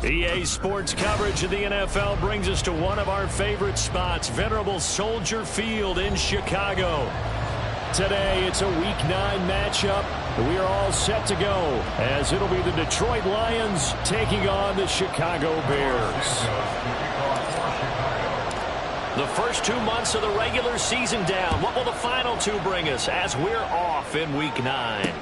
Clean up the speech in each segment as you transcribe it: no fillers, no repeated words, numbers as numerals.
EA Sports coverage of the NFL brings us to one of our favorite spots, venerable Soldier Field in Chicago. Today, it's a Week 9 matchup. We are all set to go, as it'll be the Detroit Lions taking on the Chicago Bears. The first 2 months of the regular season down. What will the final 2 bring us as we're off in Week 9?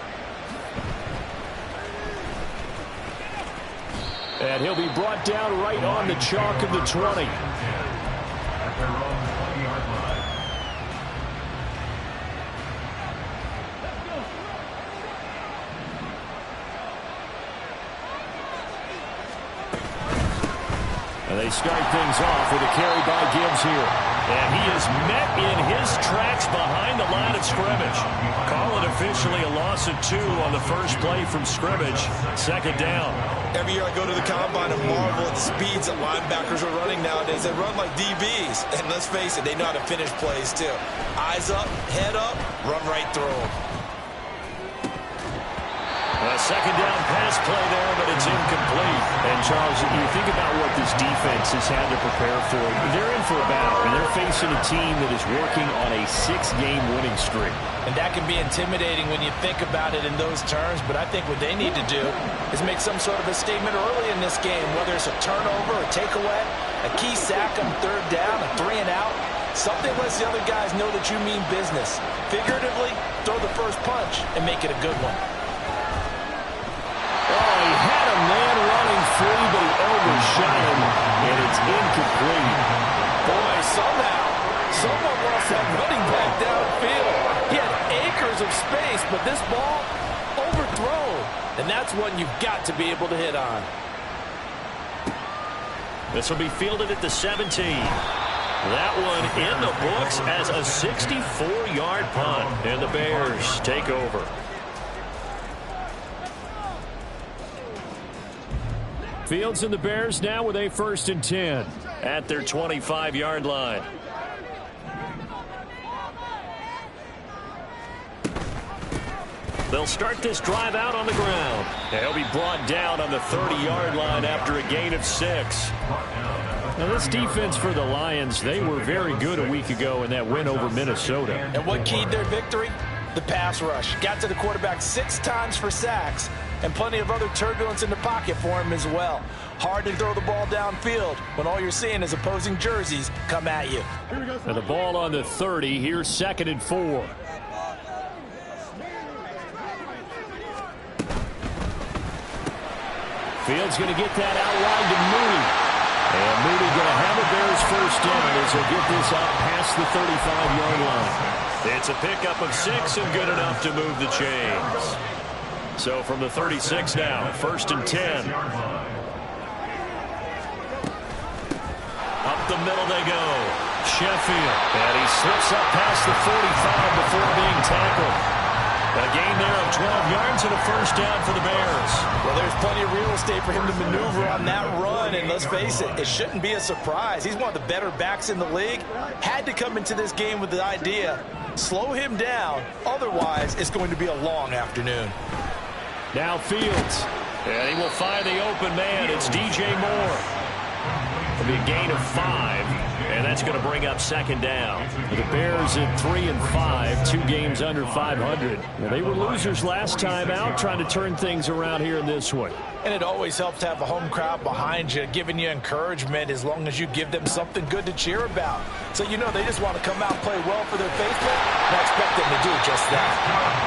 And he'll be brought down right on the chalk of the 20. And they start things off with a carry by Gibbs here. And he is met in his tracks behind the line of scrimmage. Call it officially a loss of 2 on the first play from scrimmage. Second down. Every year I go to the combine and marvel at the speeds that linebackers are running nowadays. They run like DBs. And let's face it, they know how to finish plays too. Eyes up, head up, run right through them. A second down pass play there, but it's incomplete. And, Charles, you think about what this defense has had to prepare for. They're in for a battle, and they're facing a team that is working on a 6-game winning streak. And that can be intimidating when you think about it in those terms, but I think what they need to do is make some sort of a statement early in this game, whether it's a turnover, a takeaway, a key sack on third down, a 3-and-out. Something lets the other guys know that you mean business. Figuratively, throw the first punch and make it a good one. Oh, he had a man running free, but he overshot him, and it's incomplete. Boy, somehow, someone lost that running back downfield. He had acres of space, but this ball overthrown. And that's one you've got to be able to hit on. This will be fielded at the 17. That one in the books as a 64-yard punt. And the Bears take over. Fields and the Bears now with a 1st and 10 at their 25-yard line. They'll start this drive out on the ground. They'll be brought down on the 30-yard line after a gain of 6. Now, this defense for the Lions, they were very good a week ago in that win over Minnesota. And what keyed their victory? The pass rush. Got to the quarterback 6 times for sacks, and plenty of other turbulence in the pocket for him as well. Hard to throw the ball downfield when all you're seeing is opposing jerseys come at you. And the ball on the 30. Here's 2nd and 4. Fields going to get that out wide to Moody. And Moody going to have a Bears first down as he'll get this out past the 35-yard line. It's a pickup of 6 and good enough to move the chains. So from the 36 now, 1st and 10. Up the middle they go. Sheffield. And he slips up past the 45 before being tackled. A gain there of 12 yards and a first down for the Bears. Well, there's plenty of real estate for him to maneuver on that run, and let's face it, it shouldn't be a surprise. He's one of the better backs in the league. Had to come into this game with the idea, slow him down, otherwise it's going to be a long afternoon. Now Fields, and he will find the open man. It's DJ Moore. It'll be a gain of 5, and that's going to bring up 2nd down. The Bears at 3 and 5, 2 games under 500. Well, they were losers last time out, trying to turn things around here in this one. And it always helps to have a home crowd behind you, giving you encouragement as long as you give them something good to cheer about. So you know they just want to come out and play well for their faithful, and I expect them to do just that.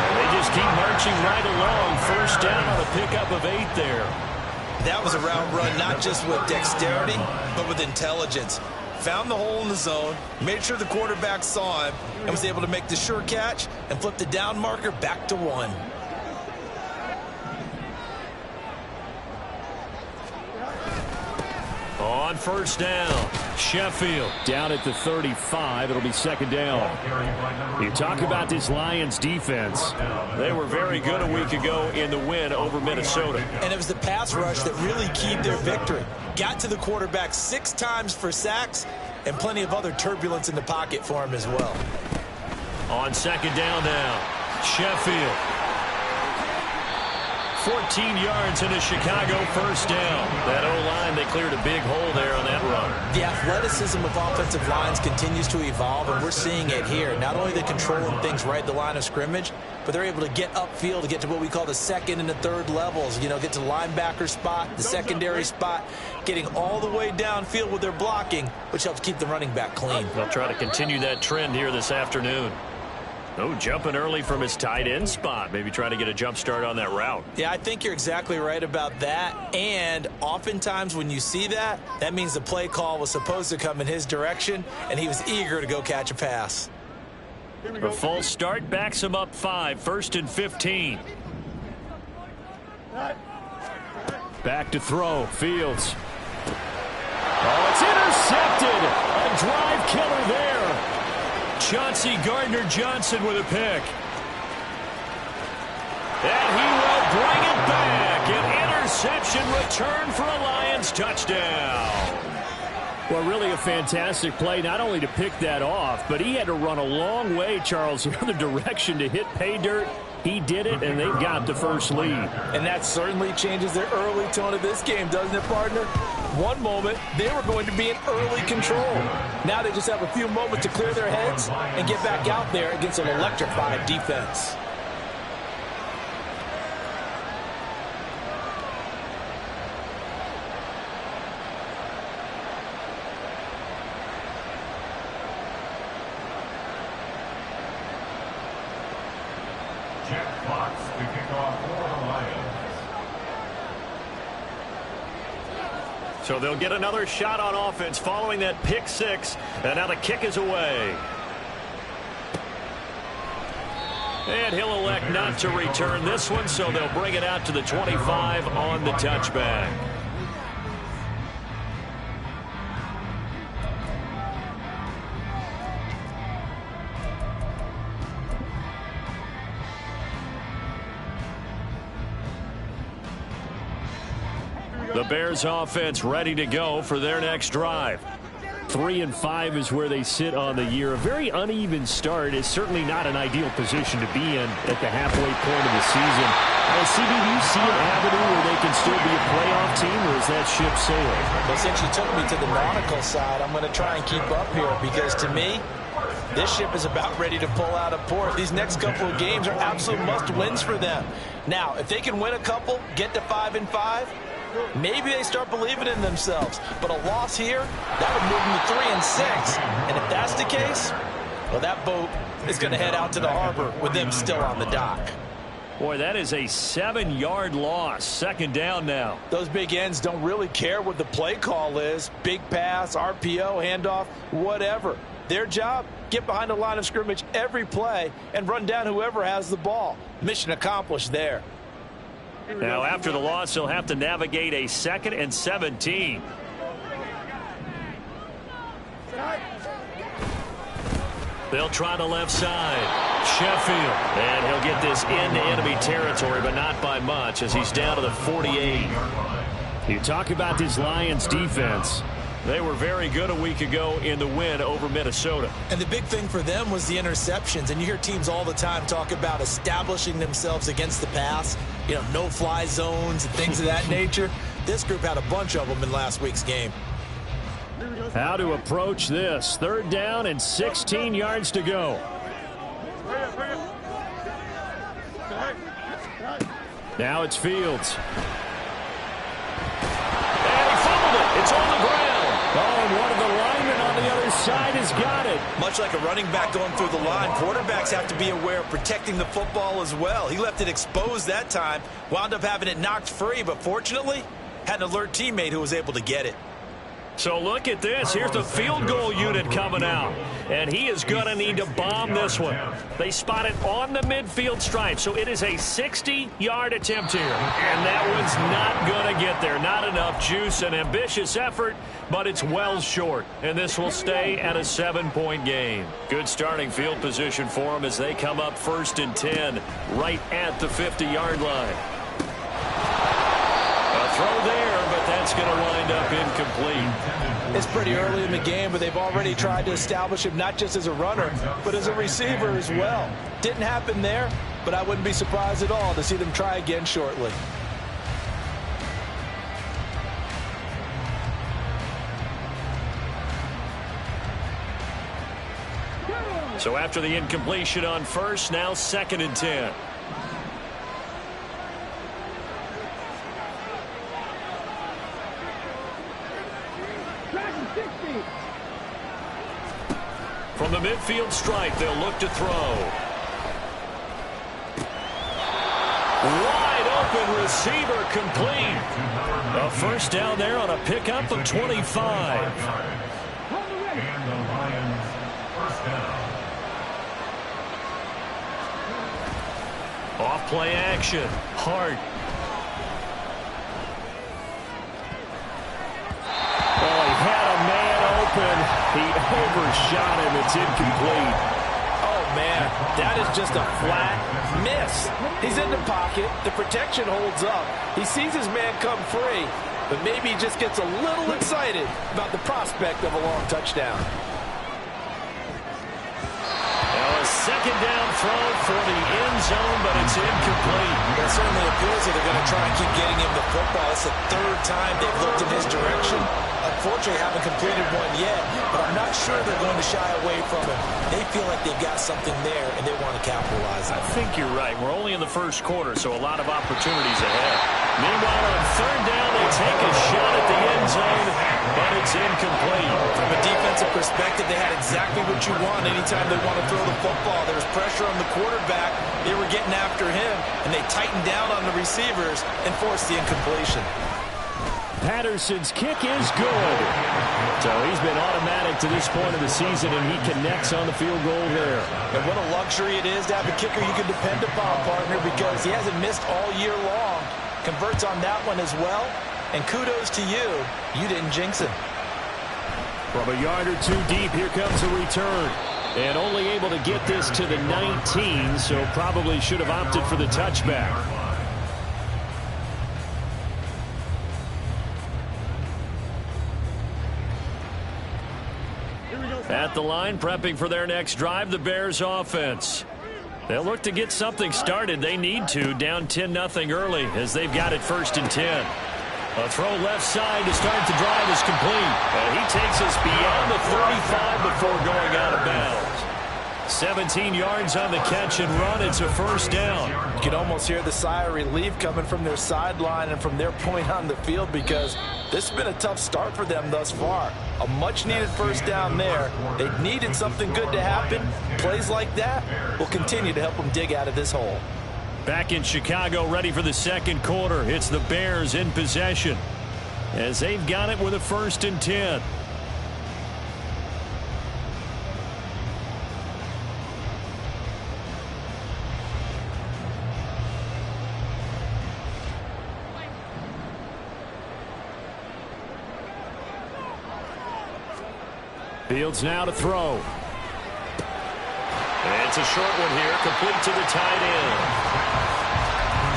And they just keep marching right along. First down on a pickup of 8 there. That was a route run not just with dexterity, but with intelligence. Found the hole in the zone, made sure the quarterback saw him, and was able to make the sure catch and flip the down marker back to 1. On first down, Sheffield down at the 35. It'll be 2nd down. You talk about this Lions defense. They were very good a week ago in the win over Minnesota. And it was the pass rush that really keyed their victory. Got to the quarterback 6 times for sacks and plenty of other turbulence in the pocket for him as well. On 2nd down now, Sheffield. 14 yards and a Chicago first down. That O-line, they cleared a big hole there on that run. The athleticism of offensive lines continues to evolve, and we're seeing it here. Not only are they controlling things right at the line of scrimmage, but they're able to get upfield to get to what we call the second and the third levels. You know, get to the linebacker spot, the secondary spot, getting all the way downfield with their blocking, which helps keep the running back clean. They'll try to continue that trend here this afternoon. Oh, jumping early from his tight end spot. Maybe trying to get a jump start on that route. Yeah, I think you're exactly right about that. And oftentimes when you see that, that means the play call was supposed to come in his direction, and he was eager to go catch a pass. A false start backs him up 5, 1st and 15. Back to throw. Fields. Oh, it's intercepted. A drive killer there. Chauncey Gardner-Johnson with a pick. And he will bring it back. An interception return for a Lions touchdown. Well, really a fantastic play, not only to pick that off, but he had to run a long way, Charles, the other direction to hit pay dirt. He did it, and they've got the first lead. And that certainly changes the early tone of this game, doesn't it, partner? One moment, they were going to be in early control. Now they just have a few moments to clear their heads and get back out there against an electrified defense. So they'll get another shot on offense following that pick 6. And now the kick is away. And he'll elect not to return this one, so they'll bring it out to the 25 on the touchback. The Bears offense ready to go for their next drive. 3-5 is where they sit on the year. A very uneven start is certainly not an ideal position to be in at the halfway point of the season. CB, do you see an avenue where they can still be a playoff team, or is that ship sailing? Well, since you took me to the nautical side, I'm going to try and keep up here, because to me, this ship is about ready to pull out of port. These next couple of games are absolute must-wins for them. Now, if they can win a couple, get to 5-5, maybe they start believing in themselves. But a loss here, that would move them to 3-6. And if that's the case, well, that boat is going to head out to the harbor with them still on the dock. Boy, that is a 7-yard loss. 2nd down now. Those big ends don't really care what the play call is. Big pass, RPO, handoff, whatever. Their job, get behind the line of scrimmage every play and run down whoever has the ball. Mission accomplished there. Now, after the loss, he'll have to navigate a 2nd and 17. They'll try the left side. Sheffield. And he'll get this into enemy territory, but not by much, as he's down to the 48. You talk about this Lions defense. They were very good a week ago in the win over Minnesota. And the big thing for them was the interceptions. And you hear teams all the time talk about establishing themselves against the pass. You know, no-fly zones and things of that nature. This group had a bunch of them in last week's game. How to approach this. 3rd down and 16 yards to go. Now it's Fields. And he fumbled it. It's on the ground. Oh, and one of the linemen on the other side has got it. Much like a running back going through the line, quarterbacks have to be aware of protecting the football as well. He left it exposed that time, wound up having it knocked free, but fortunately had an alert teammate who was able to get it. So look at this. Here's the field goal unit coming out. And he is going to need to bomb this one. They spot it on the midfield stripe. So it is a 60-yard attempt here. And that one's not going to get there. Not enough juice. An ambitious effort, but it's well short. And this will stay at a 7-point game. Good starting field position for them as they come up 1st and 10 right at the 50-yard line. A throw there, but that's going to wind up incomplete. It's pretty early in the game, but they've already tried to establish him not just as a runner, but as a receiver as well. Didn't happen there, but I wouldn't be surprised at all to see them try again shortly. So after the incompletion on first, now 2nd and 10. From the midfield stripe, they'll look to throw. Wide open receiver complete. A first down there on a pickup of 25. And the Lions first down. Off play action. Hart. Oh, he had a man open. He overshot him. It's incomplete. Oh, man, that is just a flat miss. He's in the pocket. The protection holds up. He sees his man come free, but maybe he just gets a little excited about the prospect of a long touchdown. Now a second down throw for the end zone, but it's incomplete. It certainly appears that they're going to try and keep getting him the football. It's the 3rd time they've looked in his direction. Unfortunately, haven't completed one yet, but I'm not sure they're going to shy away from him. They feel like they've got something there, and they want to capitalize on it. I think you're right. We're only in the first quarter, so a lot of opportunities ahead. Meanwhile, on 3rd down, they take a shot at the end zone, but it's incomplete. From a defensive perspective, they had exactly what you want anytime they want to throw the football. There was pressure on the quarterback. They were getting after him, and they tightened down on the receivers and forced the incompletion. Patterson's kick is good. So he's been automatic to this point of the season, and he connects on the field goal there. And what a luxury it is to have a kicker you can depend upon, partner, because he hasn't missed all year long. Converts on that one as well. And kudos to you. You didn't jinx him. From a yard or 2 deep, here comes a return. And only able to get this to the 19, so probably should have opted for the touchback. At the line, prepping for their next drive, the Bears offense. They'll look to get something started. They need to, down 10-0 early as they've got it 1st and 10. A throw left side to start the drive is complete. And he takes us beyond the 35 before going out of bounds. 17 yards on the catch and run. It's a 1st down. You can almost hear the sigh of relief coming from their sideline and from their point on the field, because this has been a tough start for them thus far. A much-needed 1st down there. They needed something good to happen. Plays like that will continue to help them dig out of this hole. Back in Chicago, ready for the 2nd quarter. It's the Bears in possession as they've got it with a 1st and 10. Fields now to throw. And it's a short one here, complete to the tight end.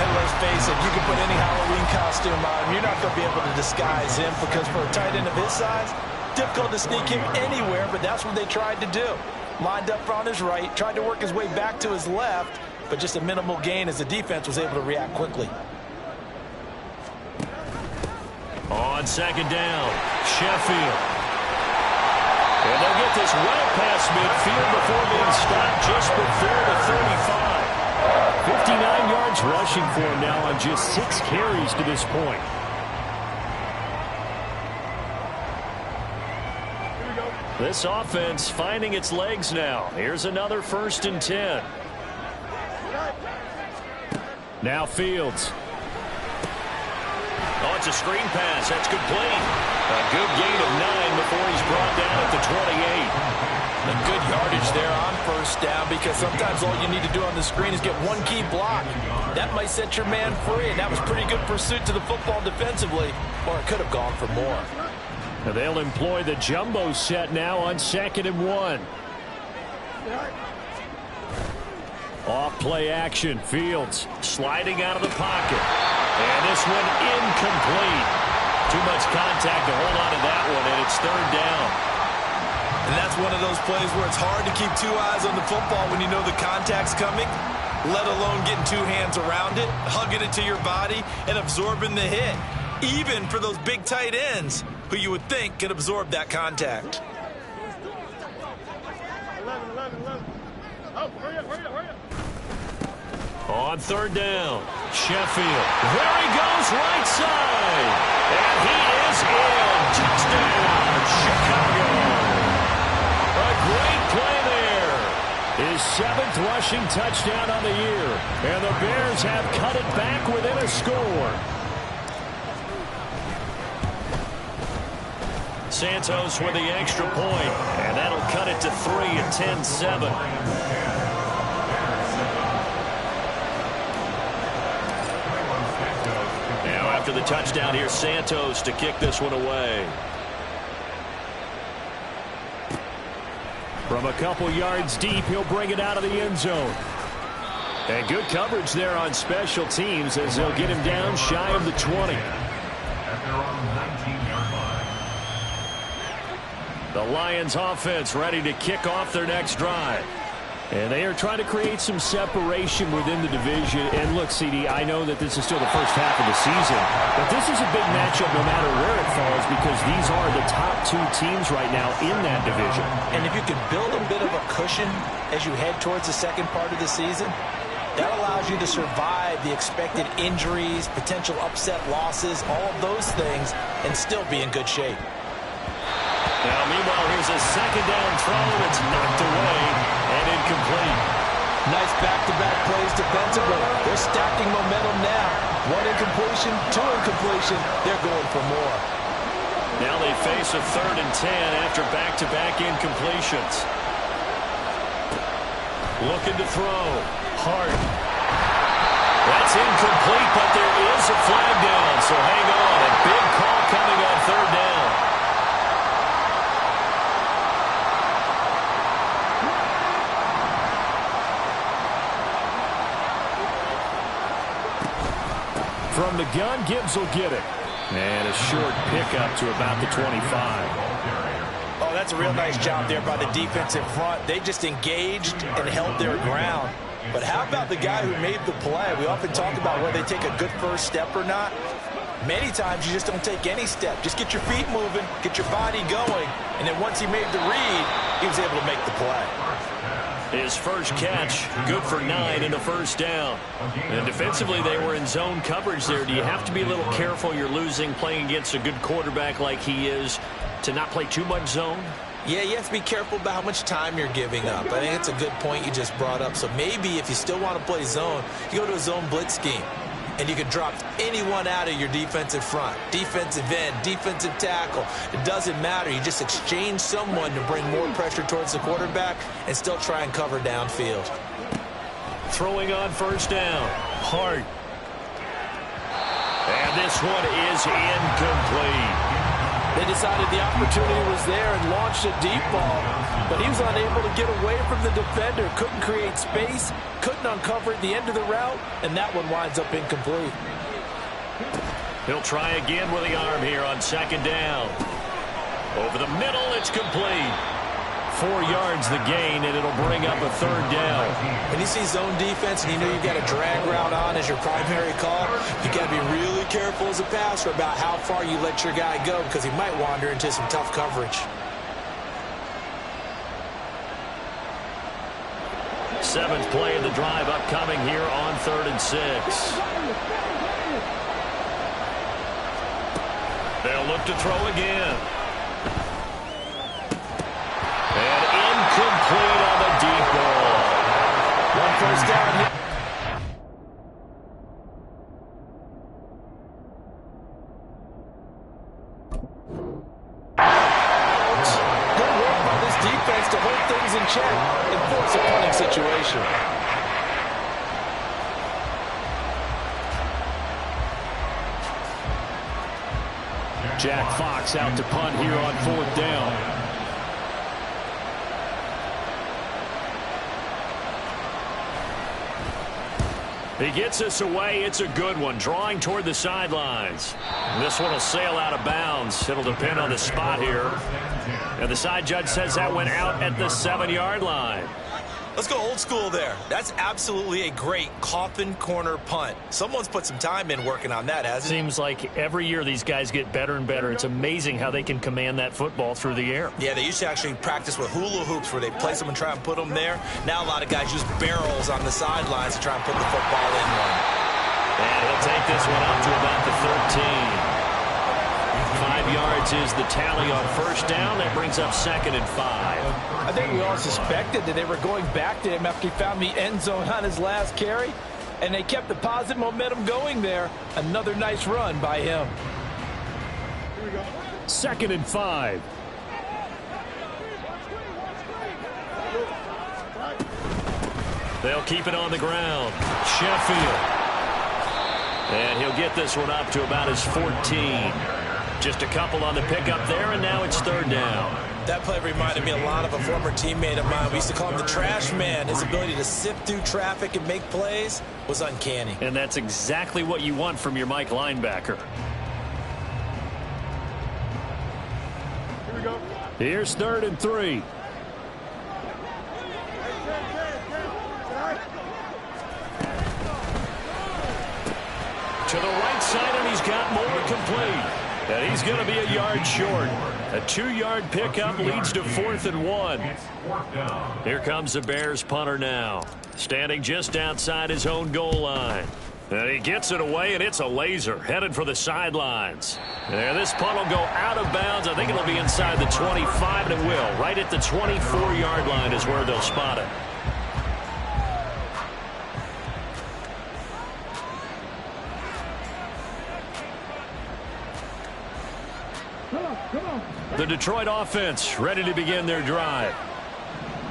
And let's face it, you can put any Halloween costume on. You're not going to be able to disguise him, because for a tight end of his size, difficult to sneak him anywhere, but that's what they tried to do. Lined up on his right, tried to work his way back to his left, but just a minimal gain as the defense was able to react quickly. On 2nd down, Sheffield. And they'll get this well past midfield before being stopped just before the 35. 59 yards rushing for him now on just 6 carries to this point. This offense finding its legs now. Here's another 1st and 10. Now Fields. Oh, it's a screen pass. That's complete. A good gain of 9 before he's brought down at the 28. And good yardage there on 1st down, because sometimes all you need to do on the screen is get one key block. That might set your man free, and that was pretty good pursuit to the football defensively, or it could have gone for more. Now they'll employ the jumbo set now on 2nd and 1. Off play action. Fields sliding out of the pocket. And this one incomplete. Too much contact to hold on to that one, and it's 3rd down. And that's one of those plays where it's hard to keep 2 eyes on the football when you know the contact's coming, let alone getting 2 hands around it, hugging it to your body, and absorbing the hit. Even for those big tight ends who you would think could absorb that contact. On third down, Sheffield. There he goes, right side. And he is in. Touchdown, Chicago. A great play there. His 7th rushing touchdown on the year. And the Bears have cut it back within a score. Santos with the extra point. And that'll cut it to 3 at 10-7. After the touchdown, here's Santos to kick this one away. From a couple yards deep, he'll bring it out of the end zone. And good coverage there on special teams as they'll get him down shy of the 20. The Lions offense ready to kick off their next drive. And they are trying to create some separation within the division. And look, CD, I know that this is still the first half of the season, but this is a big matchup no matter where it falls because these are the top 2 teams right now in that division. And if you can build a bit of a cushion as you head towards the second part of the season, that allows you to survive the expected injuries, potential upset losses, all of those things, and still be in good shape. Now, meanwhile, here's a second down throw that's knocked away and incomplete. Nice back-to-back plays defensively. They're stacking momentum now. 1 incompletion, 2 incompletion. They're going for more. Now they face a 3rd and 10 after back-to-back incompletions. Looking to throw. Hart. That's incomplete, but there is a flag down, so hang on. A big call coming on 3rd down. From the gun, Gibbs will get it. And a short pickup to about the 25. Oh, that's a real nice job there by the defensive front. They just engaged and held their ground. But how about the guy who made the play? We often talk about whether they take a good first step or not. Many times you just don't take any step. Just get your feet moving, get your body going, and then once he made the read, he was able to make the play. His first catch, good for 9 and a first down. And defensively, they were in zone coverage there. Do you have to be a little careful you're losing playing against a good quarterback like he is to not play too much zone? Yeah, you have to be careful about how much time you're giving up. I think it's a good point you just brought up. So maybe if you still want to play zone, you go to a zone blitz scheme. And you can drop anyone out of your defensive front, defensive end, defensive tackle. It doesn't matter. You just exchange someone to bring more pressure towards the quarterback and still try and cover downfield. Throwing on first down. Hart. And this one is incomplete. They decided the opportunity was there and launched a deep ball, but he was unable to get away from the defender, couldn't create space, couldn't uncover at the end of the route, and that one winds up incomplete. He'll try again with the arm here on second down. Over the middle, it's complete. 4 yards the gain, and it'll bring up a third down. When you see zone defense and you know you've got a drag route on as your primary call, you got to be really careful as a passer about how far you let your guy go because he might wander into some tough coverage. 7th play of the drive upcoming here on 3rd and 6. They'll look to throw again. And incomplete on the deep ball. 1 first down. Good work by this defense to hold things in check and force a punting situation. Jack Fox out to punt here on 4th down. He gets us away. It's a good one. Drawing toward the sidelines. This one will sail out of bounds. It'll depend on the spot here. And the side judge says that went out at the 7-yard line. Let's go old school there. That's absolutely a great coffin corner punt. Someone's put some time in working on that, hasn't it? Seems like every year these guys get better and better. It's amazing how they can command that football through the air. Yeah, they used to actually practice with hula hoops where they place them and try and put them there. Now a lot of guys use barrels on the sidelines to try and put the football in one. And he'll take this one up to about the 13. 5 yards is the tally on first down. That brings up 2nd and 5. I think we all suspected that they were going back to him after he found the end zone on his last carry, and they kept the positive momentum going there. Another nice run by him. 2nd and 5. They'll keep it on the ground. Sheffield. And he'll get this one up to about his 14. Just a couple on the pickup there, and now it's 3rd down. That play reminded me a lot of a former teammate of mine. We used to call him the trash man. His ability to sift through traffic and make plays was uncanny. And that's exactly what you want from your Mike linebacker. Here we go. Here's 3rd and 3. To the right side, and he's got more complete. And he's going to be a yard short. A 2-yard pickup leads to 4th and 1. Here comes the Bears punter now. Standing just outside his own goal line. And he gets it away, and it's a laser. Headed for the sidelines. And this punt will go out of bounds. I think it'll be inside the 25, and it will. Right at the 24-yard line is where they'll spot it. The Detroit offense ready to begin their drive.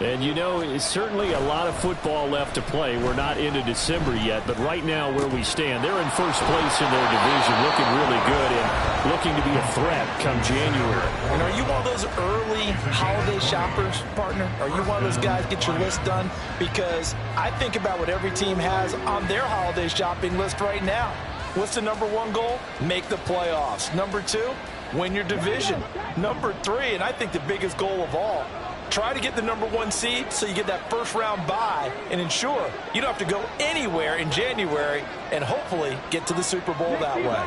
And, you know, it's certainly a lot of football left to play. We're not into December yet, but right now where we stand, they're in first place in their division, looking really good and looking to be a threat come January. And are you one of those early holiday shoppers, partner? Are you one of those guys get your list done? Because I think about what every team has on their holiday shopping list right now. What's the #1 goal? Make the playoffs. #2, win your division. #3, and I think the biggest goal of all, try to get the #1 seed so you get that first-round bye and ensure you don't have to go anywhere in January and hopefully get to the Super Bowl that way.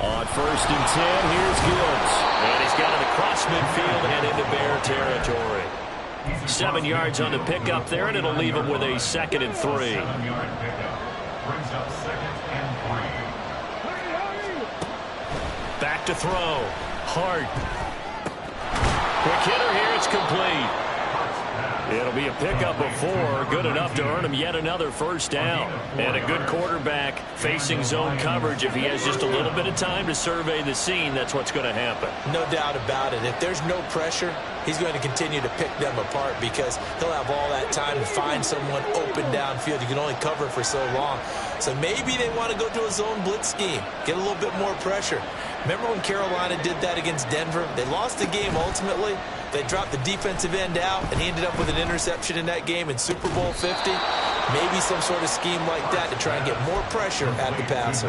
On 1st and 10, here's Gibbs. And he's got it across midfield and into Bear territory. 7 yards on the pickup there, and it'll leave him with a 2nd and 3. 7-yard pickup. Brings up 2nd and 3. Back to throw. Hart. Quick hitter here. It's complete. It'll be a pickup of 4. Good enough to earn him yet another first down. And a good quarterback facing zone coverage. If he has just a little bit of time to survey the scene, that's what's going to happen. No doubt about it. If there's no pressure, he's going to continue to pick them apart because he'll have all that time to find someone open downfield. You can only cover for so long. So maybe they want to go to a zone blitz scheme, get a little bit more pressure. Remember when Carolina did that against Denver? They lost the game ultimately. They dropped the defensive end out, and he ended up with an interception in that game in Super Bowl 50. Maybe some sort of scheme like that to try and get more pressure at the passer.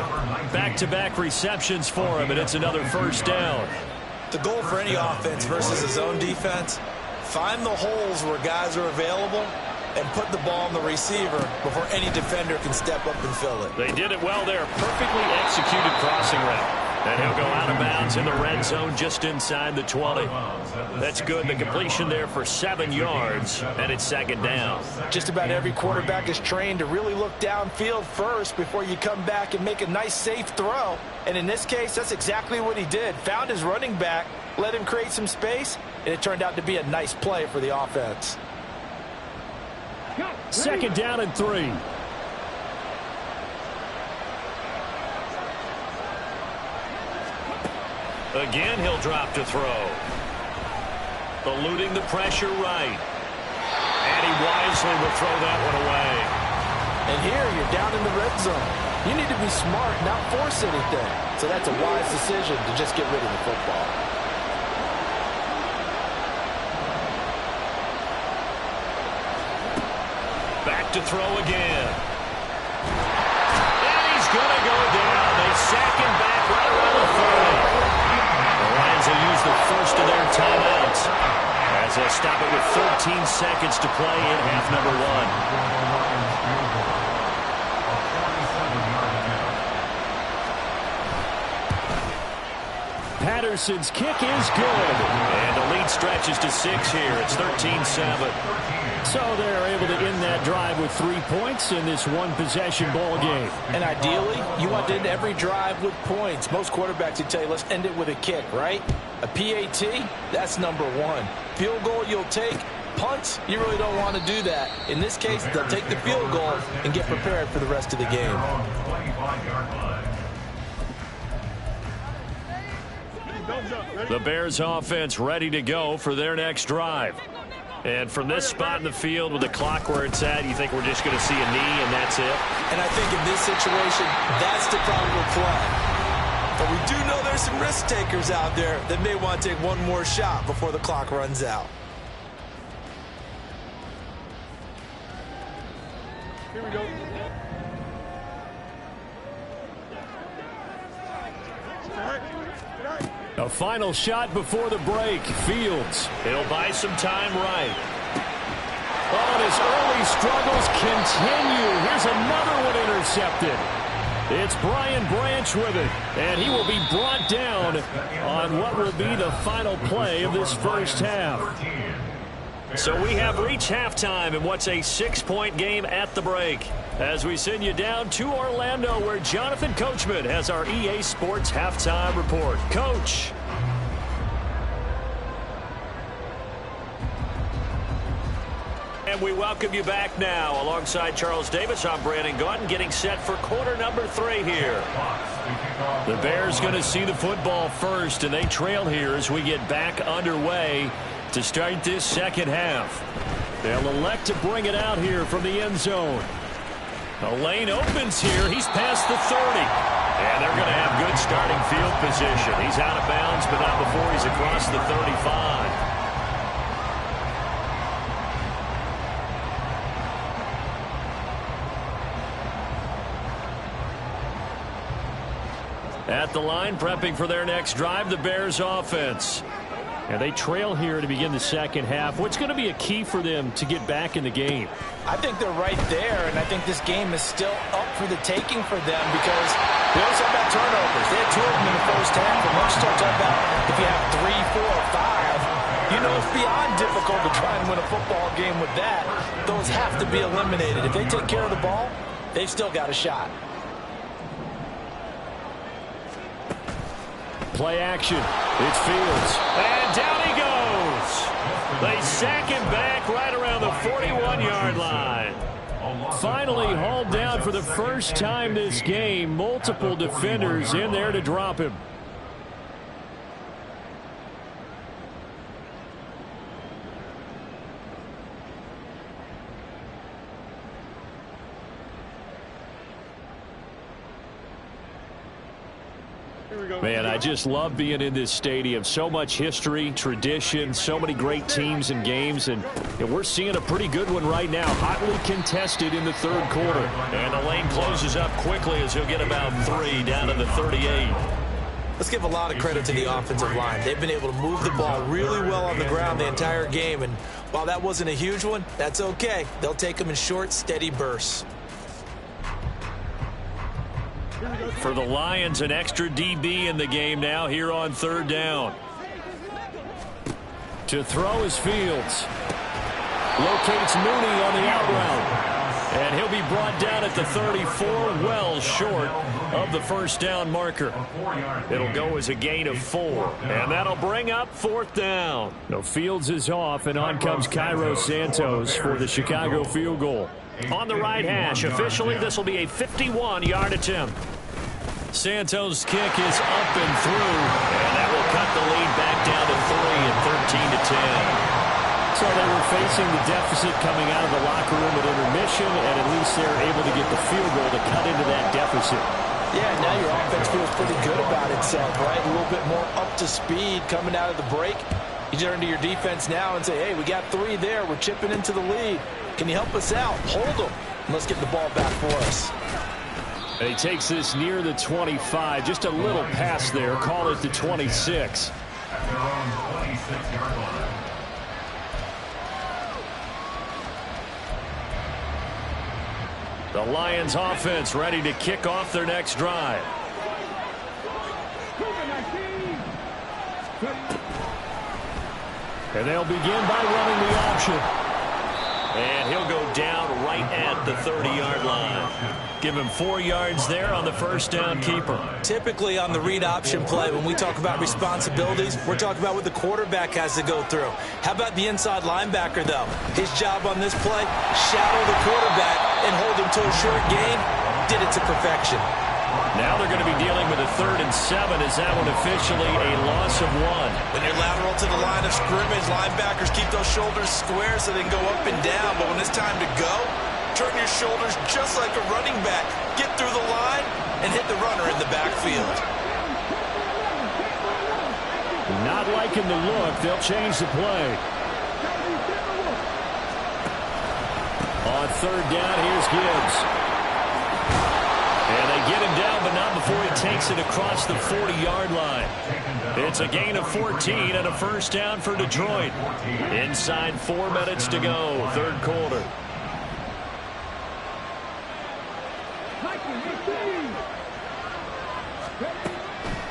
Back-to-back receptions for him, and it's another first down. The goal for any offense versus a zone defense, find the holes where guys are available and put the ball on the receiver before any defender can step up and fill it. They did it well there. Perfectly executed crossing route. And he'll go out of bounds in the red zone just inside the 20. That's good. The completion there for 7 yards, and it's 2nd down. Just about every quarterback is trained to really look downfield first before you come back and make a nice, safe throw. And in this case, that's exactly what he did. Found his running back, let him create some space, and it turned out to be a nice play for the offense. 2nd down and 3. Again, he'll drop to throw. Eluding the pressure right. And he wisely will throw that one away. And here, you're down in the red zone. You need to be smart, not force anything. So that's a wise decision to just get rid of the football. Back to throw again. And he's going to go down. They sack him back right around the 30. The Lions will use the first of their timeouts as as they'll stop it with 13 seconds to play in half number one. Patterson's kick is good. And the lead stretches to 6 here. It's 13-7. So they're able to end that drive with 3 points in this one-possession ball game. And ideally, you want to end every drive with points. Most quarterbacks would tell you, let's end it with a kick, right? A PAT, that's number one. Field goal you'll take. Punts, you really don't want to do that. In this case, they'll take the field goal and get prepared for the rest of the game. The Bears offense ready to go for their next drive. And from this spot in the field with the clock where it's at, you think we're just going to see a knee and that's it? And I think in this situation, that's the proper play. But we do know there's some risk takers out there that may want to take one more shot before the clock runs out. Here we go. A final shot before the break. Fields. He'll buy some time right. Oh, and his early struggles continue. Here's another one intercepted. It's Brian Branch with it, and he will be brought down on what will be the final play of this first half. So we have reached halftime in what's a 6-point game at the break. As we send you down to Orlando, where Jonathan Coachman has our EA Sports halftime report. Coach. And we welcome you back now. Alongside Charles Davis, I'm Brandon Gaudin, getting set for quarter number 3 here. The Bears going to see the football first, and they trail here as we get back underway to start this second half. They'll elect to bring it out here from the end zone. The lane opens here. He's past the 30. And they're going to have good starting field position. He's out of bounds, but not before he's across the 35. At the line, prepping for their next drive, the Bears offense. And they trail here to begin the second half. What's going to be a key for them to get back in the game? I think they're right there, and I think this game is still up for the taking for them because we also have about turnovers. They had 2 of them in the first half, and once you start talking about if you have 3, 4, 5, you know it's beyond difficult to try and win a football game with that. Those have to be eliminated. If they take care of the ball, they've still got a shot. Play action. It's Fields. And down he goes. They sack him back right around the 41-yard line. Finally hauled down for the first time this game. Multiple defenders in there to drop him. Man, I just love being in this stadium. So much history, tradition, so many great teams and games, and we're seeing a pretty good one right now. Hotly contested in the third quarter. And the lane closes up quickly as he'll get about 3 down to the 38. Let's give a lot of credit to the offensive line. They've been able to move the ball really well on the ground the entire game, and while that wasn't a huge one, that's okay. They'll take them in short, steady bursts. For the Lions, an extra DB in the game now here on third down. To throw is Fields. Locates Mooney on the out route. And he'll be brought down at the 34, well short of the first down marker. It'll go as a gain of 4. And that'll bring up 4th down. No, Fields is off, and on comes Cairo Santos for the Chicago field goal. On the right hash, officially this will be a 51-yard attempt. Santos' kick is up and through, and that will cut the lead back down to 3 at 13-10. So they were facing the deficit coming out of the locker room at intermission, and at least they're able to get the field goal to cut into that deficit. Yeah, now your offense feels pretty good about itself, right? A little bit more up to speed coming out of the break. You turn to your defense now and say, hey, we got 3 there. We're chipping into the lead. Can you help us out? Hold them. And let's get the ball back for us. And he takes this near the 25. Just a little pass there. Call it the 26. The Lions offense ready to kick off their next drive. And they'll begin by running the option. And he'll go down right at the 30-yard line. Give him 4 yards there on the first down keeper. Typically on the read option play, when we talk about responsibilities, we're talking about what the quarterback has to go through. How about the inside linebacker, though? His job on this play, shadow the quarterback and hold him to a short gain. Did it to perfection. Now they're going to be dealing with a 3rd and 7. Is that one officially a loss of 1? When you're lateral to the line of scrimmage, linebackers keep those shoulders square so they can go up and down. But when it's time to go, turn your shoulders just like a running back. Get through the line and hit the runner in the backfield. Not liking the look. They'll change the play. On 3rd down, here's Gibbs. And they get him down, but not before he takes it across the 40-yard line. It's a gain of 14 and a first down for Detroit. Inside 4 minutes to go, 3rd quarter.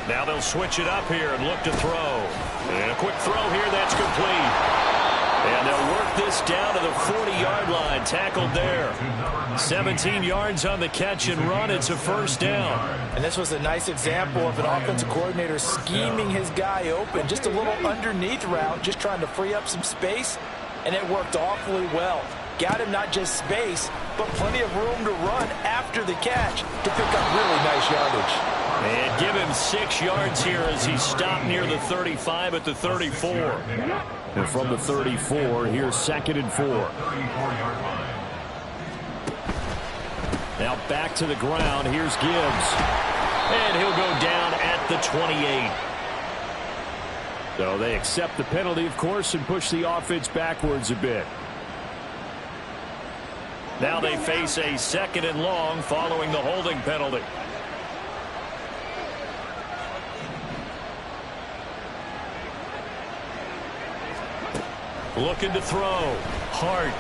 Now they'll switch it up here and look to throw. And a quick throw here, that's complete. And they'll work this down to the 40-yard line, tackled there. 17 yards on the catch and run. It's a first down. And this was a nice example of an offensive coordinator scheming his guy open. Just a little underneath route, just trying to free up some space. And it worked awfully well. Got him not just space, but plenty of room to run after the catch to pick up really nice yardage. And give him 6 yards here as he stopped near the 35 at the 34. And from the 34, here's 2nd and 4. Now back to the ground. Here's Gibbs. And he'll go down at the 28. So they accept the penalty, of course, and push the offense backwards a bit. Now they face a 2nd and long following the holding penalty. Looking to throw. Hart.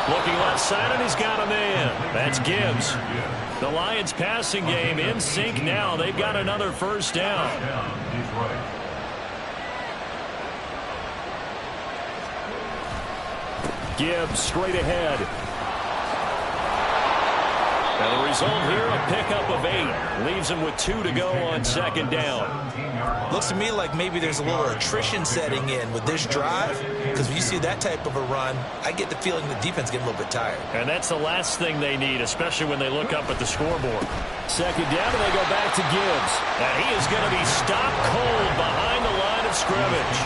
Looking left side, and he's got a man. That's Gibbs. The Lions passing game in sync now. They've got another first down. Gibbs straight ahead. And the result here, a pickup of 8. Leaves him with 2 to go on 2nd down. Looks to me like maybe there's a little attrition setting in with this drive, because when you see that type of a run, I get the feeling the defense getting a little bit tired. And that's the last thing they need, especially when they look up at the scoreboard. 2nd down, and they go back to Gibbs. And he is going to be stopped cold behind the line of scrimmage.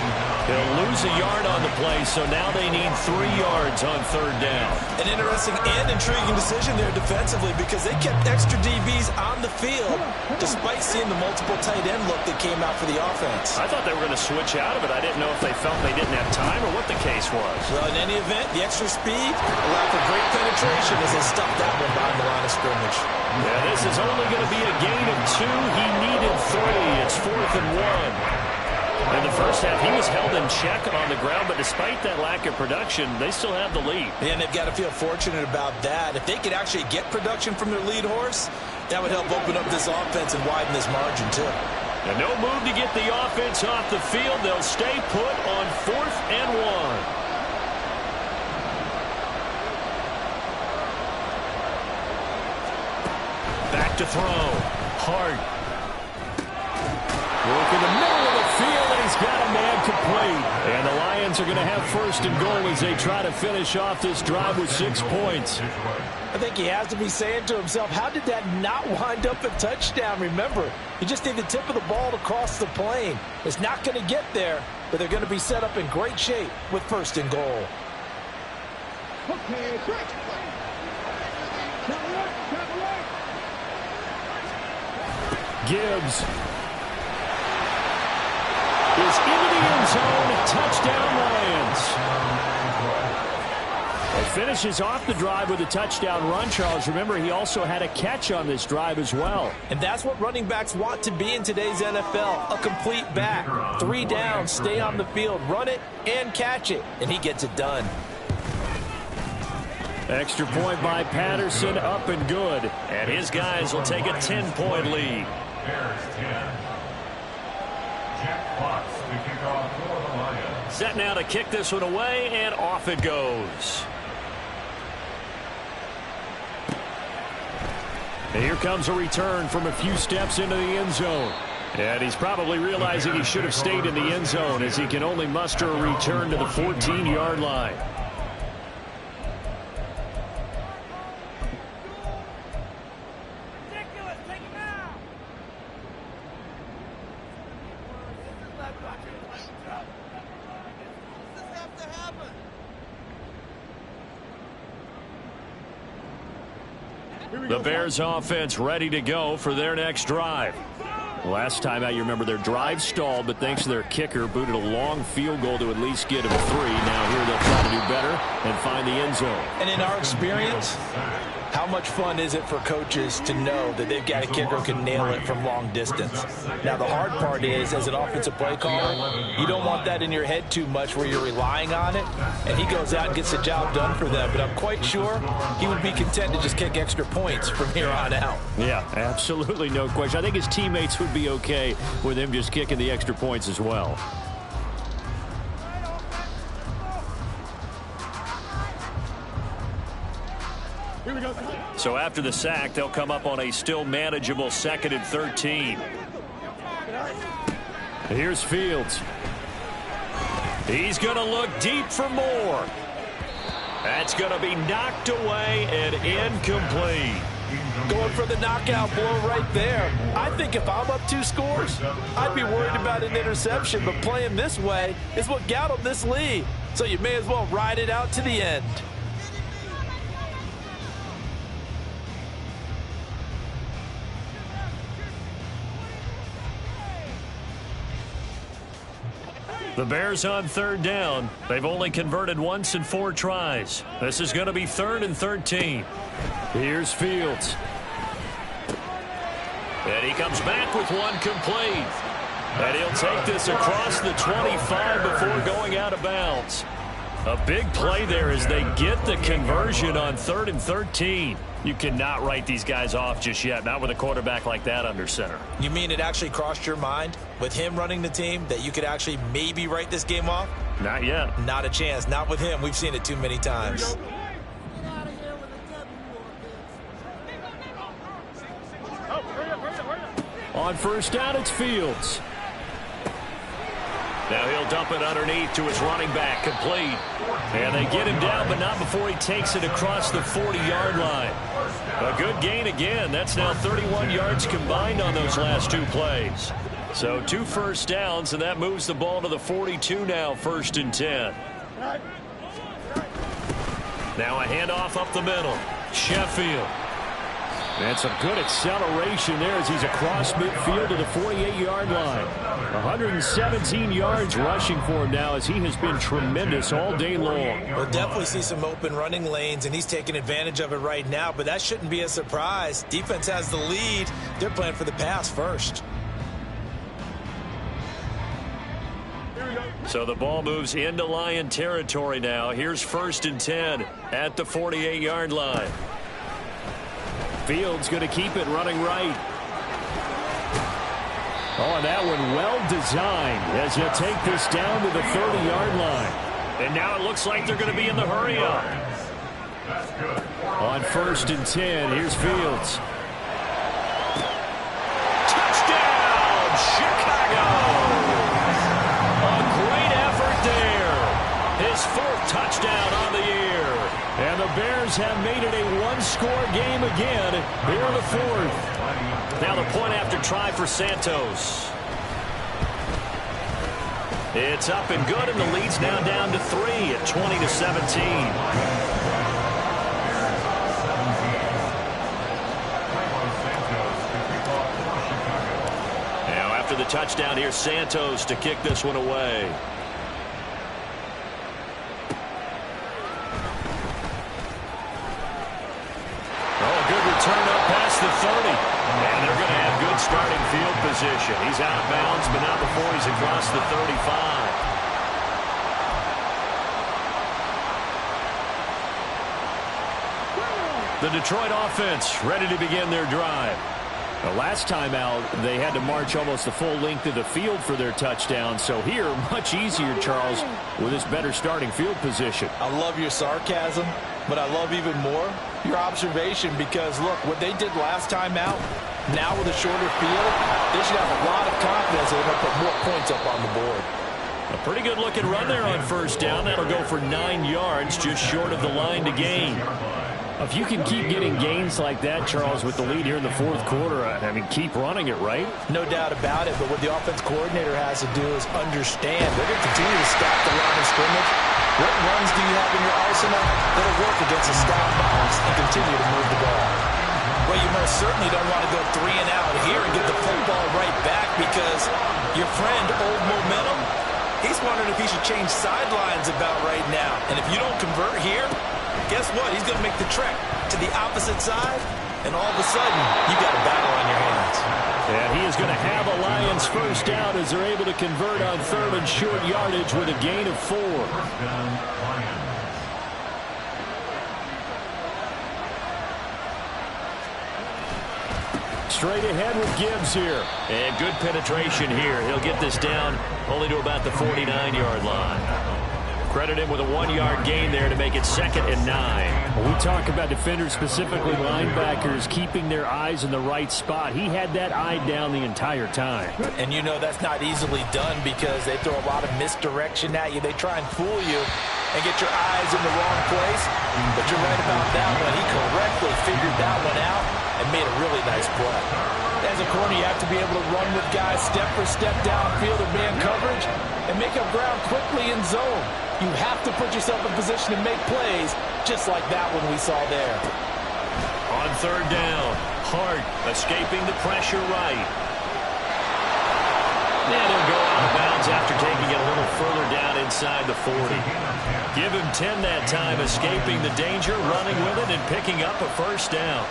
He'll lose a yard on the play, so now they need 3 yards on 3rd down. An interesting and intriguing decision there defensively, because they kept extra DBs on the field despite seeing the multiple tight end look that came out for the offense. I thought they were going to switch out of it. I didn't know if they felt they didn't have time or what the case was. Well, in any event, the extra speed allowed for great penetration as they stuffed that one behind the line of scrimmage. Yeah, this is only going to be a gain of 2. He needed 3. It's 4th and 1. In the first half, he was held in check on the ground, but despite that lack of production, they still have the lead. And they've got to feel fortunate about that. If they could actually get production from their lead horse, that would help open up this offense and widen this margin, too. And no move to get the offense off the field. They'll stay put on 4th and 1. Back to throw. Hart. Work in the middle of the field, and he's got a man complete. And the Lions are going to have 1st and goal as they try to finish off this drive with 6 points. I think he has to be saying to himself, how did that not wind up a touchdown? Remember, he just need the tip of the ball to cross the plane. It's not going to get there, but they're going to be set up in great shape with 1st and goal. Gibbs is into the end zone. Touchdown, Lions. It finishes off the drive with a touchdown run, Charles. Remember, he also had a catch on this drive as well. And that's what running backs want to be in today's NFL, a complete back. 3 downs, stay on the field, run it, and catch it. And he gets it done. Extra point by Patterson, up and good. And his guys will take a 10-point lead. Bears 10. Jack Fox to kick off for the Lions. Set now to kick this one away, and off it goes. And here comes a return from a few steps into the end zone. And he's probably realizing he should have stayed in the end zone as he can only muster a return to the 14-yard line. The Bears offense ready to go for their next drive. Last time out, you remember their drive stalled, but thanks to their kicker, booted a long field goal to at least get him 3. Now here they'll try to do better and find the end zone. And in our experience, how much fun is it for coaches to know that they've got a kicker who can nail it from long distance? Now, the hard part is, as an offensive play caller, you don't want that in your head too much where you're relying on it, and he goes out and gets the job done for them. But I'm quite sure he would be content to just kick extra points from here on out. Yeah, absolutely no question. I think his teammates would be okay with him just kicking the extra points as well. So after the sack, they'll come up on a still manageable 2nd and 13. Here's Fields. He's going to look deep for more. That's going to be knocked away and incomplete. Going for the knockout blow right there. I think if I'm up 2 scores, I'd be worried about an interception, but playing this way is what got them this lead. So you may as well ride it out to the end. The Bears on 3rd down. They've only converted once in 4 tries. This is going to be 3rd and 13. Here's Fields. And he comes back with one complete. And he'll take this across the 25 before going out of bounds. A big play there as they get the conversion on 3rd and 13. You cannot write these guys off just yet, not with a quarterback like that under center. You mean it actually crossed your mind with him running the team that you could actually maybe write this game off? Not yet. Not a chance. Not with him. We've seen it too many times. On 1st down, it's Fields. Now he'll dump it underneath to his running back, complete. And they get him down, but not before he takes it across the 40-yard line. A good gain again. That's now 31 yards combined on those last 2 plays. So 2 first downs, and that moves the ball to the 42 now, 1st and 10. Now a handoff up the middle. Sheffield. And some good acceleration there as he's across midfield to the 48-yard line. 117 yards rushing for him now as he has been tremendous all day long. We'll definitely see some open running lanes, and he's taking advantage of it right now, but that shouldn't be a surprise. Defense has the lead. They're playing for the pass first. So the ball moves into Lion territory now. Here's 1st and 10 at the 48-yard line. Fields going to keep it running right. Oh, and that one well designed as he'll take this down to the 30-yard line. And now it looks like they're going to be in the hurry up. On 1st and 10, here's Fields. Touchdown, Chicago! A great effort there. His 4th touchdown on the year. And the Bears have made it a 1-score game again here in the 4th. Now the point after try for Santos. It's up and good, and the lead's now down to 3 at 20-17. Now after the touchdown, here's Santos to kick this one away. Turn up past the 30. And they're going to have good starting field position. He's out of bounds, but not before he's across the 35. The Detroit offense ready to begin their drive. The last time out, they had to march almost the full length of the field for their touchdown. So here, much easier, Charles, with this better starting field position. I love your sarcasm, but I love even more your observation because, look, what they did last time out, now with a shorter field, they should have a lot of confidence that they're going to put more points up on the board. A pretty good-looking run there on first down. That'll go for 9 yards, just short of the line to gain. If you can keep getting gains like that, Charles, with the lead here in the fourth quarter, I mean, keep running it, right? No doubt about it, but what the offense coordinator has to do is understand. They're going to continue to stack the line of scrimmage. What runs do you have in your arsenal that'll work against a stack box and continue to move the ball? Well, you most certainly don't want to go 3 and out here and get the football right back because your friend, Old Momentum, he's wondering if he should change sidelines about right now. And if you don't convert here, guess what? He's going to make the trek to the opposite side, and all of a sudden, you got a battle on your hands. And he is going to have a Lions first down as they're able to convert on third and short yardage with a gain of 4. Straight ahead with Gibbs here. And good penetration here. He'll get this down only to about the 49-yard line. Credit him with a 1-yard gain there to make it 2nd and 9. When we talk about defenders, specifically linebackers, keeping their eyes in the right spot, he had that eye down the entire time. And you know that's not easily done because they throw a lot of misdirection at you. They try and fool you and get your eyes in the wrong place. But you're right about that one. He correctly figured that one out and made a really nice play. As a corner, you have to be able to run with guys step for step downfield in man coverage and make up ground quickly in zone. You have to put yourself in position to make plays, just like that one we saw there. On third down, Hart escaping the pressure right. And he'll go out of bounds after taking it a little further down inside the 40. Give him 10 that time, escaping the danger, running with it, and picking up a first down.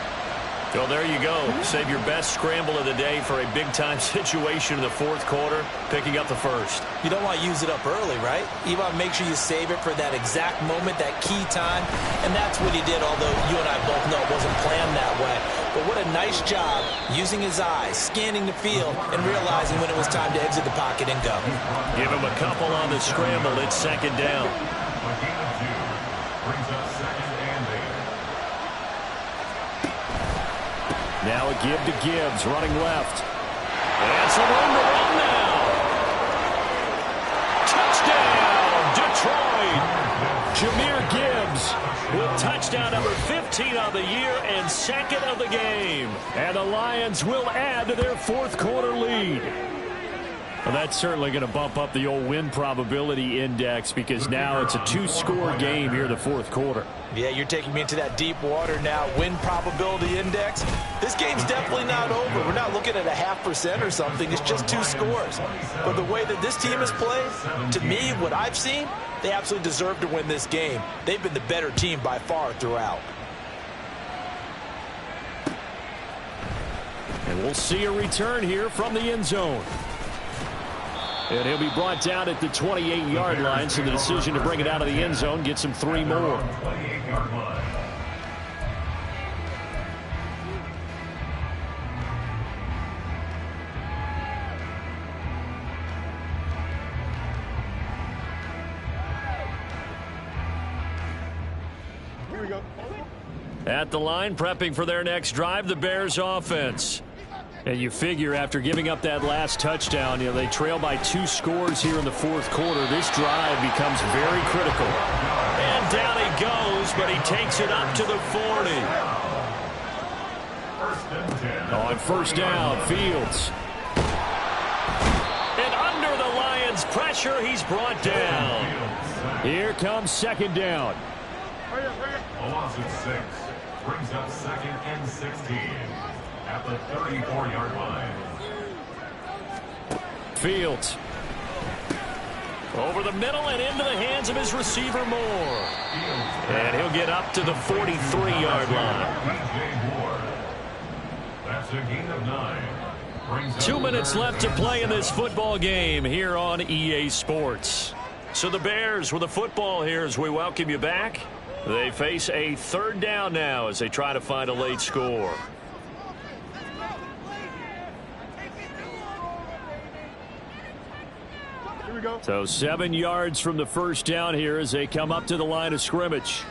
Well, there you go. Save your best scramble of the day for a big-time situation in the fourth quarter, picking up the first. You don't want to use it up early, right? You want to make sure you save it for that exact moment, that key time, and that's what he did, although you and I both know it wasn't planned that way. But what a nice job using his eyes, scanning the field, and realizing when it was time to exit the pocket and go. Give him a couple on the scramble. It's 2nd down. Brings up 2nd and 8. Now a give to Gibbs, running left. And some room to run now. Touchdown, Detroit. Jahmyr Gibbs with touchdown number 15 of the year and 2nd of the game. And the Lions will add to their fourth quarter lead. Well, that's certainly going to bump up the old win probability index because now it's a 2-score game here in the fourth quarter. Yeah, you're taking me into that deep water now. Win probability index. This game's definitely not over. We're not looking at a 0.5% or something. It's just 2 scores. But the way that this team has played, to me, what I've seen, they absolutely deserve to win this game. They've been the better team by far throughout. And we'll see a return here from the end zone. And he'll be brought down at the 28-yard line, so the decision to bring it out of the end zone gets him 3 more. Here we go. At the line, prepping for their next drive, the Bears offense. And you figure after giving up that last touchdown, they trail by 2 scores here in the fourth quarter. This drive becomes very critical. And down he goes, but he takes it up to the 40. On first down, Fields. And under the Lions' pressure, he's brought down. Here comes 2nd down. A loss of 6. Brings up 2nd and 16. At the 34-yard line. Fields. Over the middle and into the hands of his receiver, Moore. And he'll get up to the 43-yard line. That's a gain of 9. 2 minutes left to play in this football game here on EA Sports. So the Bears with the football here as we welcome you back. They face a third down now as they try to find a late score. Here we go. So 7 yards from the first down here as they come up to the line of scrimmage.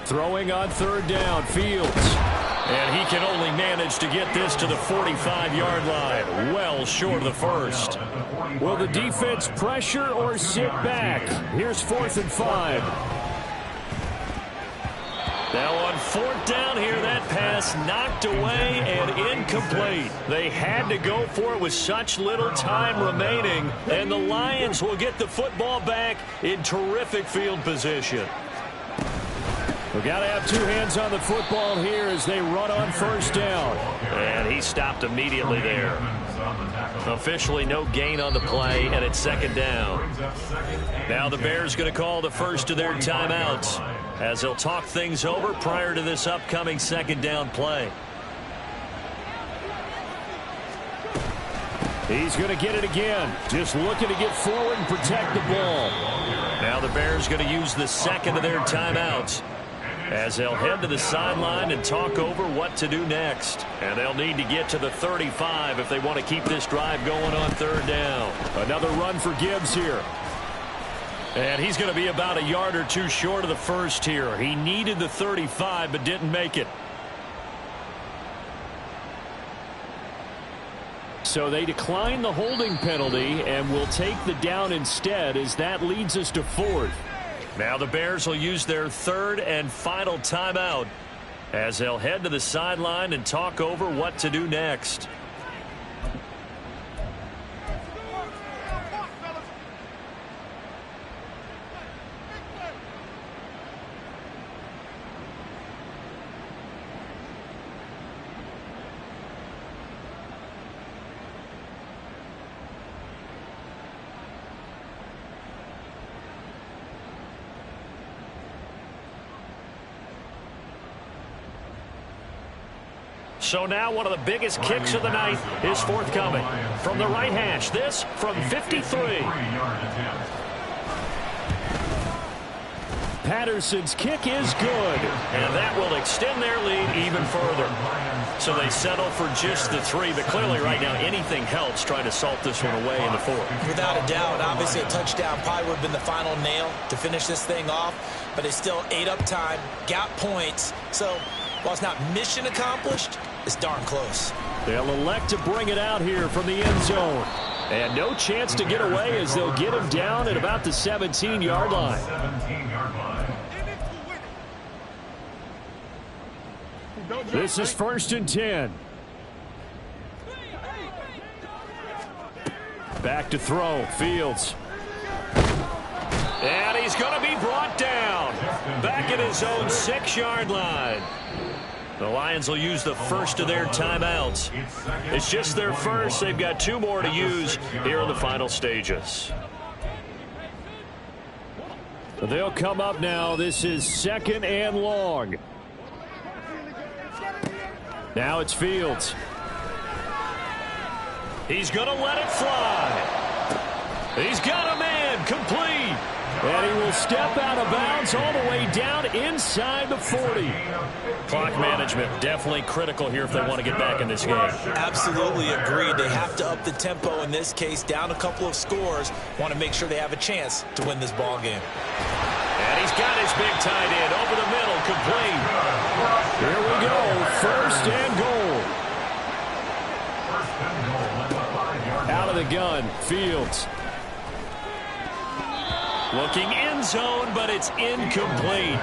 Throwing on third down, Fields. And he can only manage to get this to the 45-yard line. Well short of the first. Will the defense pressure or sit back? Here's 4th and 5. Now on 4th down here, that pass knocked away and incomplete. They had to go for it with such little time remaining. And the Lions will get the football back in terrific field position. We've got to have 2 hands on the football here as they run on first down. And he stopped immediately there. Officially no gain on the play, and it's 2nd down. Now the Bears going to call the first of their timeouts as they'll talk things over prior to this upcoming 2nd down play. He's going to get it again. Just looking to get forward and protect the ball. Now the Bears going to use the 2nd of their timeouts as they'll head to the sideline and talk over what to do next. And they'll need to get to the 35 if they want to keep this drive going on 3rd down. Another run for Gibbs here. And he's going to be about a yard or 2 short of the first here. He needed the 35 but didn't make it. So they decline the holding penalty and will take the down instead as that leads us to 4th. Now the Bears will use their 3rd and final timeout as they'll head to the sideline and talk over what to do next. So now one of the biggest kicks of the night is forthcoming. From the right hash, this from 53. Patterson's kick is good, and that will extend their lead even further. So they settle for just the 3, but clearly right now anything helps trying to salt this one away in the 4th. Without a doubt, obviously a touchdown probably would have been the final nail to finish this thing off, but it's still ate up time, got points, so while it's not mission accomplished, it's darn close. They'll elect to bring it out here from the end zone. And no chance to get away as they'll get him down at about the 17-yard line. This is 1st and 10. Back to throw, Fields. And he's going to be brought down. Back at his own 6-yard line. The Lions will use the 1st of their timeouts. It's just their first. They've got 2 more to use here in the final stages. They'll come up now. This is 2nd and long. Now it's Fields. He's going to let it fly. He's got a man complete. And he will step out of bounds all the way down inside the 40. Clock management definitely critical here if they want to get back in this game. Absolutely agreed. They have to up the tempo in this case, down a couple of scores. Want to make sure they have a chance to win this ball game. And he's got his big tight end over the middle, complete. Here we go, 1st and goal. Out of the gun, Fields. Looking end zone, but it's incomplete.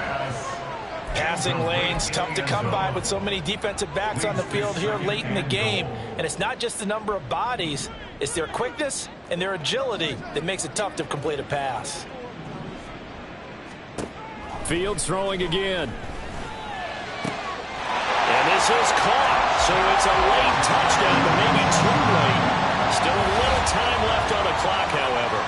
Passing lanes, tough to come by with so many defensive backs on the field here late in the game. And it's not just the number of bodies, it's their quickness and their agility that makes it tough to complete a pass. Fields throwing again. And this is caught. So it's a late touchdown, but maybe too late. Still a little time left on the clock, however.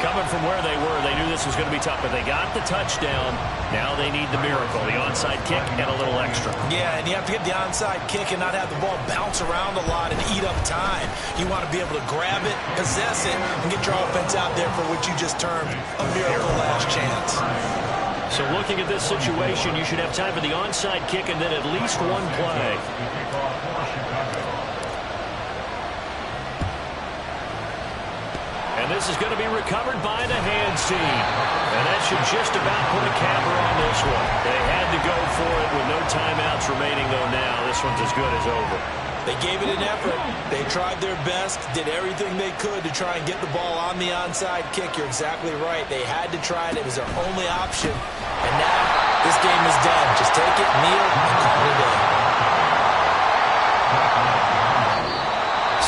Coming from where they were. They knew this was going to be tough, but they got the touchdown. Now they need the miracle, the onside kick and a little extra. Yeah, and you have to get the onside kick and not have the ball bounce around a lot and eat up time. You want to be able to grab it, possess it, and get your offense out there for what you just termed a miracle last chance. So looking at this situation, you should have time for the onside kick and then at least one play. And this is going to be recovered by the hands team. And that should just about put a capper on this one. They had to go for it with no timeouts remaining, though now this one's as good as over. They gave it an effort. They tried their best, did everything they could to try and get the ball on the onside kick. You're exactly right. They had to try it. It was their only option. And now this game is done. Just take it, kneel, and call it a day.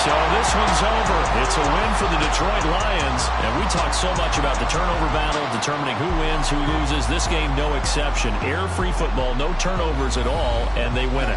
So this one's over. It's a win for the Detroit Lions. And we talked so much about the turnover battle, determining who wins, who loses. This game, no exception. Error-free football, no turnovers at all, and they win it.